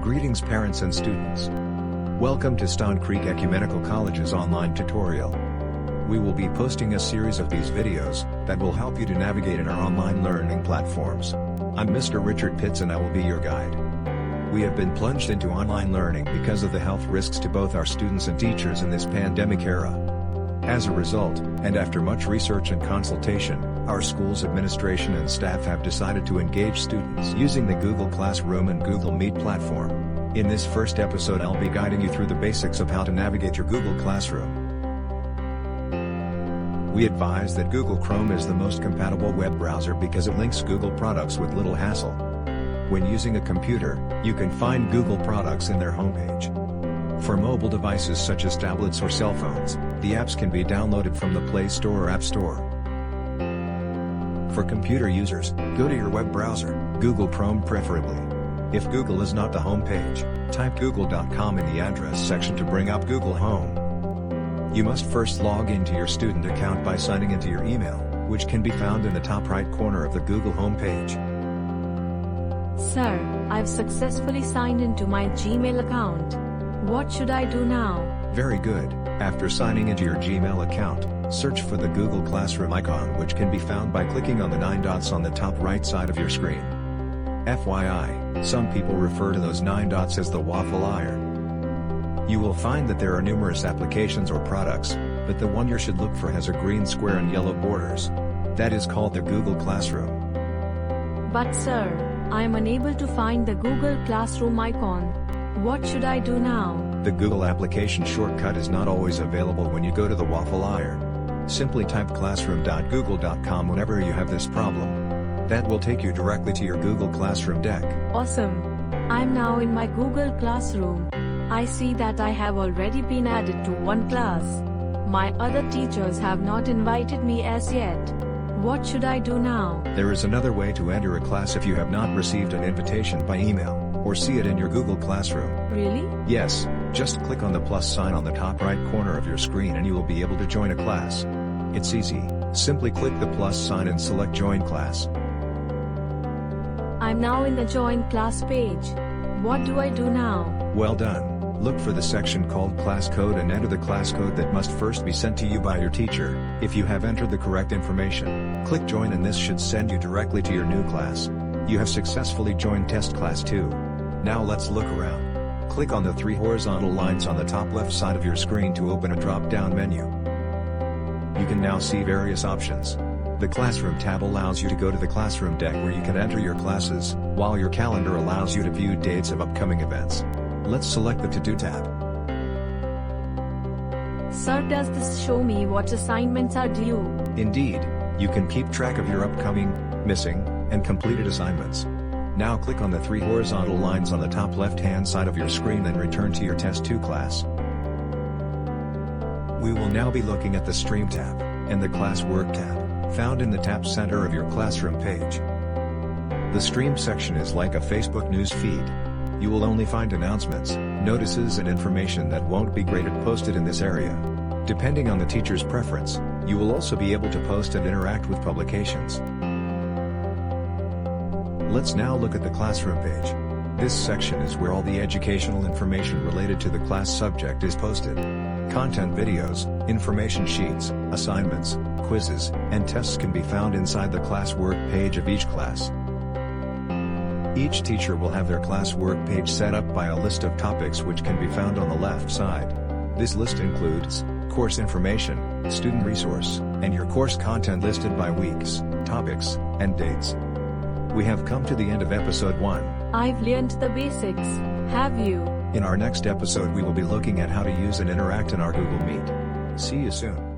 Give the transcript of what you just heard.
Greetings parents and students. Welcome to Stann Creek Ecumenical College's online tutorial. We will be posting a series of these videos that will help you to navigate in our online learning platforms. I'm Mr. Richard Pitts and I will be your guide. We have been plunged into online learning because of the health risks to both our students and teachers in this pandemic era. As a result, and after much research and consultation, our school's administration and staff have decided to engage students using the Google Classroom and Google Meet platform. In this first episode I'll be guiding you through the basics of how to navigate your Google Classroom. We advise that Google Chrome is the most compatible web browser because it links Google products with little hassle. When using a computer, you can find Google products in their homepage. For mobile devices such as tablets or cell phones, the apps can be downloaded from the Play Store or App Store. For computer users, go to your web browser, Google Chrome preferably. If Google is not the home page, type google.com in the address section to bring up Google Home. You must first log into your student account by signing into your email, which can be found in the top right corner of the Google home page. Sir, I've successfully signed into my Gmail account. What should I do now? Very good. After signing into your Gmail account, search for the Google Classroom icon, which can be found by clicking on the 9 dots on the top right side of your screen. FYI, some people refer to those 9 dots as the waffle iron. You will find that there are numerous applications or products, but the one you should look for has a green square and yellow borders. That is called the Google Classroom. But sir, I am unable to find the Google Classroom icon. What should I do now? The Google application shortcut is not always available when you go to the waffle iron. Simply type classroom.google.com whenever you have this problem. That will take you directly to your Google Classroom deck. Awesome. I'm now in my Google Classroom. I see that I have already been added to one class. My other teachers have not invited me as yet. What should I do now? There is another way to enter a class if you have not received an invitation by email, or see it in your Google Classroom. Really? Yes, just click on the plus sign on the top right corner of your screen and you will be able to join a class. It's easy, simply click the plus sign and select Join Class. I'm now in the Join Class page. What do I do now? Well done. Look for the section called Class Code and enter the class code that must first be sent to you by your teacher. If you have entered the correct information, click Join and this should send you directly to your new class. You have successfully joined Test Class 2. Now let's look around. Click on the 3 horizontal lines on the top left side of your screen to open a drop-down menu. You can now see various options. The Classroom tab allows you to go to the Classroom deck where you can enter your classes, while your calendar allows you to view dates of upcoming events. Let's select the To-Do tab. Sir, does this show me what assignments are due? Indeed, you can keep track of your upcoming, missing, and completed assignments. Now click on the 3 horizontal lines on the top left-hand side of your screen and return to your Test 2 class. We will now be looking at the Stream tab, and the Classwork tab, found in the top center of your Classroom page. The Stream section is like a Facebook news feed. You will only find announcements, notices and information that won't be graded posted in this area. Depending on the teacher's preference, you will also be able to post and interact with publications. Let's now look at the Classroom page. This section is where all the educational information related to the class subject is posted. Content videos, information sheets, assignments, quizzes, and tests can be found inside the Classwork page of each class. Each teacher will have their Classwork page set up by a list of topics which can be found on the left side. This list includes course information, student resource, and your course content listed by weeks, topics, and dates. We have come to the end of episode 1. I've learned the basics. Have you? In our next episode we will be looking at how to use and interact in our Google Meet. See you soon.